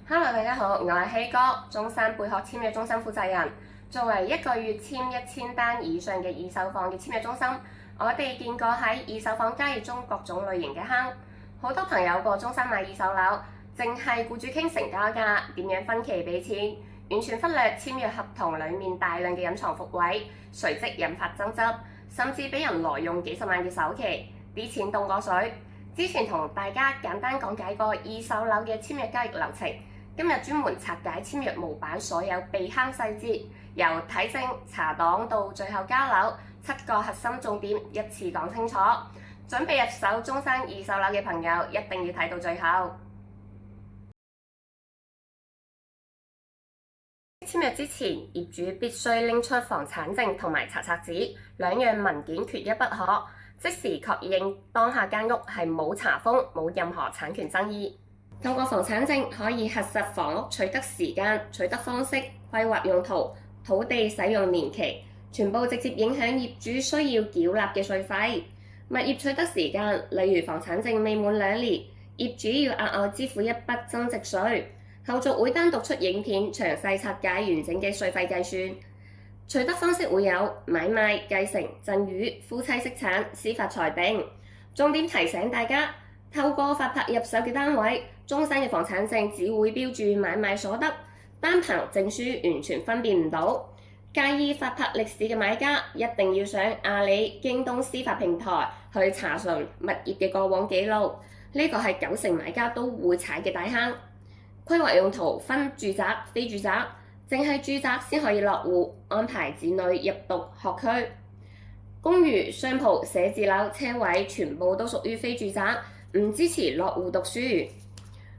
Hello，大家好，我係希哥，中山貝殼簽約中心負責人。作為一個月簽1000單以上嘅二手房嘅簽約中心，我哋見過喺二手房交易中各種類型嘅坑。好多朋友過中山買二手樓，淨係顧住傾成交價，點樣分期俾錢，完全忽略簽約合同裡面大量嘅隱藏伏位，隨即引發爭執，甚至俾人挪用幾十萬嘅首期，啲錢凍過水。之前同大家簡單講解過二手樓嘅簽約交易流程。今日專門拆解簽約模板所有避坑細節，由睇證、查檔到最後交樓，7個核心重點一次講清楚。準備入手中山二手樓嘅朋友一定要睇到最後。簽約之前，業主必須拎出房產證同埋查冊紙，兩樣文件缺一不可，即時確認當下間屋係冇查封、冇任何產權爭議。透過房產證可以核實房屋取得時間、取得方式、規劃用途、土地使用年期，全部直接影響業主需要繳納嘅稅費。物業取得時間，例如房產證未滿2年，業主要額外支付一筆增值稅。後續會單獨出影片，詳細拆解完整嘅稅費計算。取得方式會有買賣、繼承、贈與、夫妻息產、司法裁定。重點提醒大家，透過發拍入手嘅單位，中山嘅房產證只會標注買賣所得，單憑證書完全分辨唔到。介意發拍歷史嘅買家，一定要上阿里、京東司法平台去查詢物業嘅過往記錄，呢個係90%買家都會踩嘅大坑。規劃用途分住宅、非住宅，淨係住宅先可以落戶，安排子女入讀學區。公寓、商鋪、寫字樓、車位全部都屬於非住宅，唔支持落戶讀書。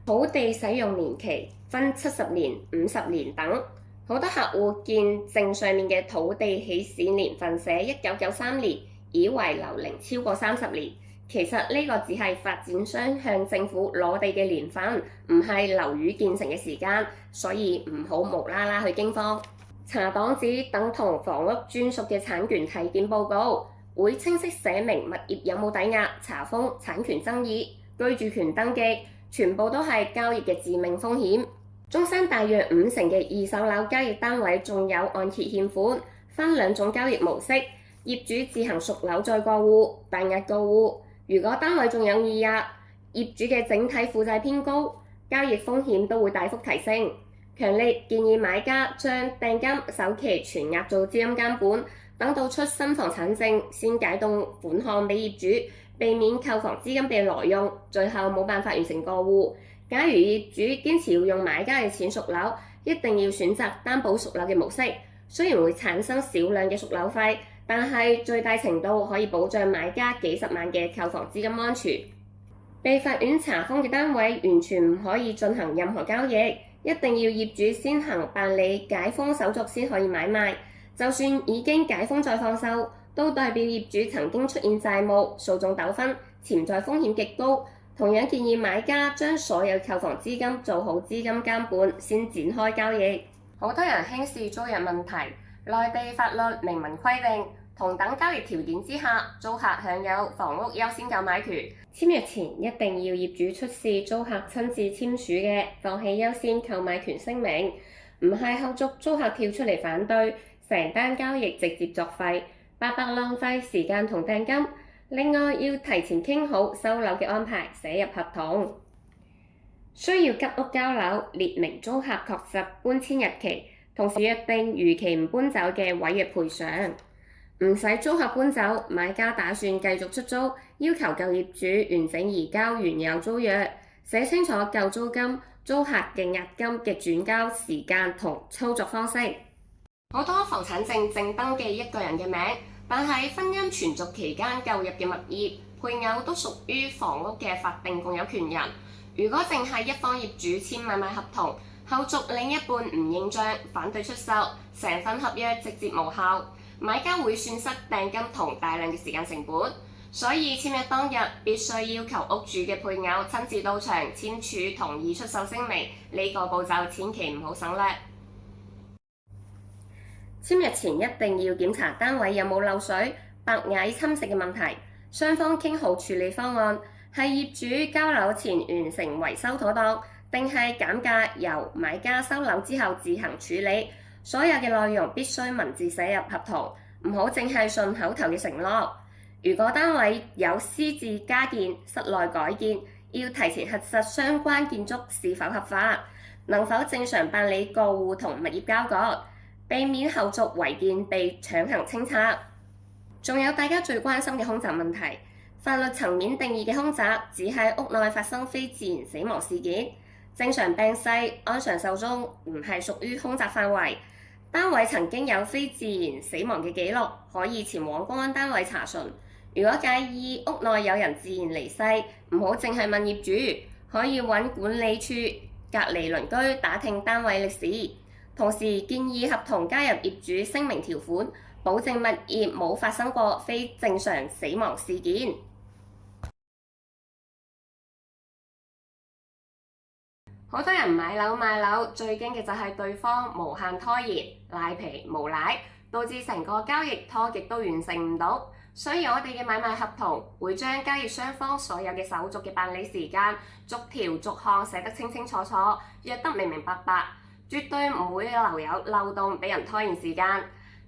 土地使用年期分70年、50年等，好多客戶見證上面嘅土地起始年份寫1993年，以為樓齡超過30年，其實呢個只係發展商向政府攞地嘅年份，唔係樓宇建成嘅時間，所以唔好無啦啦去驚慌。查檔紙等同房屋專屬嘅產權體檢報告，會清晰寫明物業有冇抵押、查封、產權爭議、居住權登記。全部都係交易嘅致命風險。中山大約50%嘅二手樓交易單位仲有按揭欠款，分2種交易模式，業主自行贖樓再過戶、辦押過戶。如果單位仲有異押，業主嘅整體負債偏高，交易風險都會大幅提升。強烈建議買家將訂金、首期全額做資金監管，等到出新房產證先解凍款項俾業主。避免購房資金被挪用，最後冇辦法完成過戶。假如業主堅持要用買家嘅錢贖樓，一定要選擇擔保贖樓嘅模式。雖然會產生少量嘅贖樓費，但係最大程度可以保障買家幾十萬嘅購房資金安全。被法院查封嘅單位完全唔可以進行任何交易，一定要業主先行辦理解封手續先可以買賣。就算已經解封再放售，都代表業主曾經出現債務、訴訟糾紛，潛在風險極高。同樣建議買家將所有購房資金做好資金監管，先展開交易。好多人輕視租約問題，內地法律明文規定，同等交易條件之下，租客享有房屋優先購買權。簽約前一定要業主出示租客親自簽署嘅放棄優先購買權聲明，唔係後續租客跳出嚟反對，成單交易直接作廢，白白浪費時間同訂金。另外要提前傾好收樓嘅安排，寫入合同。需要急屋交樓，列明租客確實搬遷日期，同時約定逾期唔搬走嘅違約賠償。唔使租客搬走，買家打算繼續出租，要求舊業主完整移交原有租約，寫清楚舊租金、租客嘅押金嘅轉交時間同操作方式。好多房產證正登記一個人嘅名，但係婚姻存續期間購入嘅物業，配偶都屬於房屋嘅法定共有權人。如果淨係一方業主簽買賣合同，後續另一半唔認賬、反對出售，成份合約直接無效，買家會損失訂金同大量嘅時間成本。所以簽約當日必須要求屋主嘅配偶親自到場簽署同意出售聲明，呢個步驟千祈唔好省略。簽約前一定要檢查單位有冇漏水、白蟻侵蝕嘅問題，雙方傾好處理方案，係業主交樓前完成維修妥當，定係減價由買家收樓之後自行處理。所有嘅內容必須文字寫入合同，唔好淨係信口頭嘅承諾。如果單位有私自加建、室內改建，要提前核實相關建築是否合法，能否正常辦理過戶同物業交割，避免後續違建被強行清拆。仲有大家最關心嘅兇宅問題，法律層面定義嘅兇宅只係屋內發生非自然死亡事件，正常病逝、安詳壽終唔係屬於兇宅範圍。單位曾經有非自然死亡嘅記錄，可以前往公安單位查詢。如果介意屋內有人自然離世，唔好淨係問業主，可以揾管理處、隔離鄰居打聽單位歷史。同時建議合同加入業主聲明條款，保證物業冇發生過非正常死亡事件。好多人買樓賣樓，最驚嘅就係對方無限拖延、賴皮無賴，導致成個交易拖極都完成唔到。所以我哋嘅買賣合同會將交易雙方所有嘅手續嘅辦理時間逐條逐項寫得清清楚楚，約得明明白白，絕對唔會留有漏洞俾人拖延時間。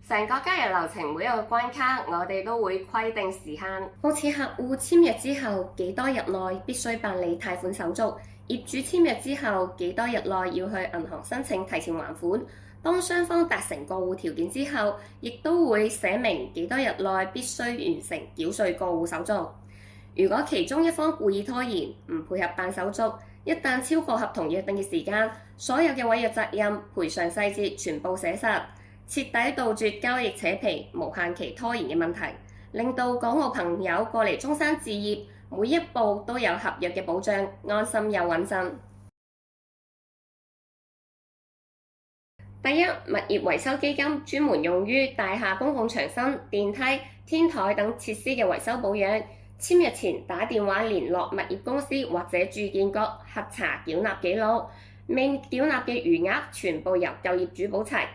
成個交易流程每一個關卡，我哋都會規定時限，好似客戶簽約之後幾多日內必須辦理貸款手續，業主簽約之後幾多日內要去銀行申請提前還款。當雙方達成過戶條件之後，亦都會寫明幾多日內必須完成繳稅過戶手續。如果其中一方故意拖延，唔配合辦手續，一旦超過合同約定嘅時間，所有嘅違約責任、賠償細節全部寫實，徹底杜絕交易扯皮、無限期拖延嘅問題，令到港澳朋友過嚟中山置業，每一步都有合約嘅保障，安心又穩陣。第一，物業維修基金專門用於大廈公共牆身、電梯、天台等設施嘅維修保養。簽約前打電話聯絡物業公司或者住建局核查繳納記錄，未繳納嘅餘額全部由舊業主補齊。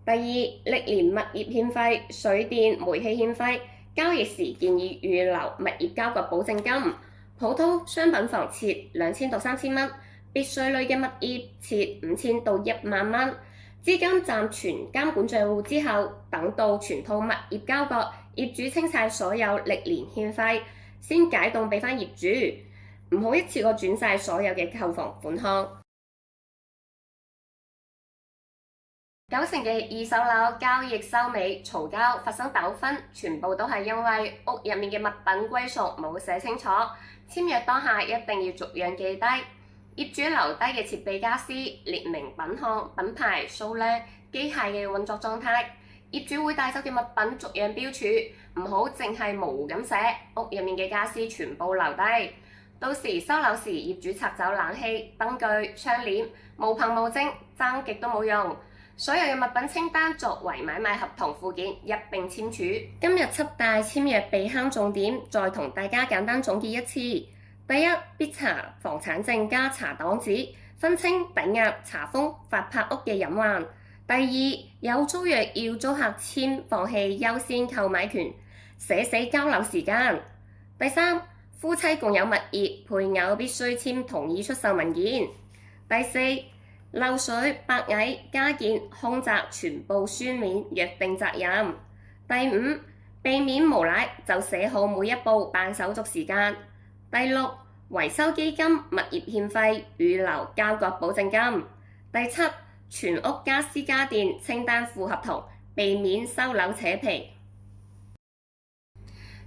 第二，歷年物業欠費、水電、煤氣欠費，交易時建議預留物業交割保證金。普通商品房設2000到3000蚊，別墅類嘅物業設5000到1萬蚊。資金暫存監管帳戶之後，等到全套物業交割，業主清晒所有歷年欠費，先解凍俾返業主，唔好一次過轉晒所有嘅購房款項。90%嘅二手樓交易收尾嘈交發生糾紛，全部都係因為屋入面嘅物品歸屬冇寫清楚，簽約當下一定要逐樣記低。業主留低嘅設備家私列明品項、品牌、數量、機械嘅運作狀態。業主會帶走嘅物品逐樣標注，唔好淨係模糊咁寫。屋入面嘅家私全部留低，到時收樓時業主拆走冷氣、燈具、窗簾，無憑無證，爭極都冇用。所有嘅物品清單作為買賣合同附件一並簽署。今日7大簽約避坑重點，再同大家簡單總結一次。第一，必查房產證加查檔紙，分清抵押、查封、法拍屋嘅隱患。第二，有租約要租客簽放棄優先購買權，寫死交樓時間。第三，夫妻共有物業，配偶必須簽同意出售文件。第四，漏水、白蟻、加建、凶宅全部書面約定責任。第五，避免無賴就寫好每一步辦手續時間。第六，維修基金物業欠費預留交割保證金。第七，全屋家私家電清單附合同，避免收樓扯皮。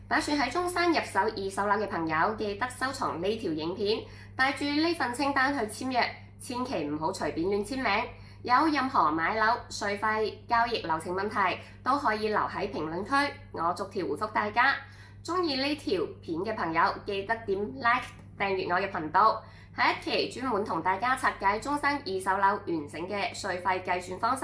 打算喺中山入手二手樓嘅朋友，記得收藏呢條影片，帶住呢份清單去簽約，千祈唔好隨便亂簽名。有任何買樓、稅費、交易流程問題，都可以留喺評論區，我逐條回覆大家。鍾意呢條片嘅朋友，記得點 like、訂閱我嘅頻道。下一期專門同大家拆解中山二手樓完整嘅稅費計算方式。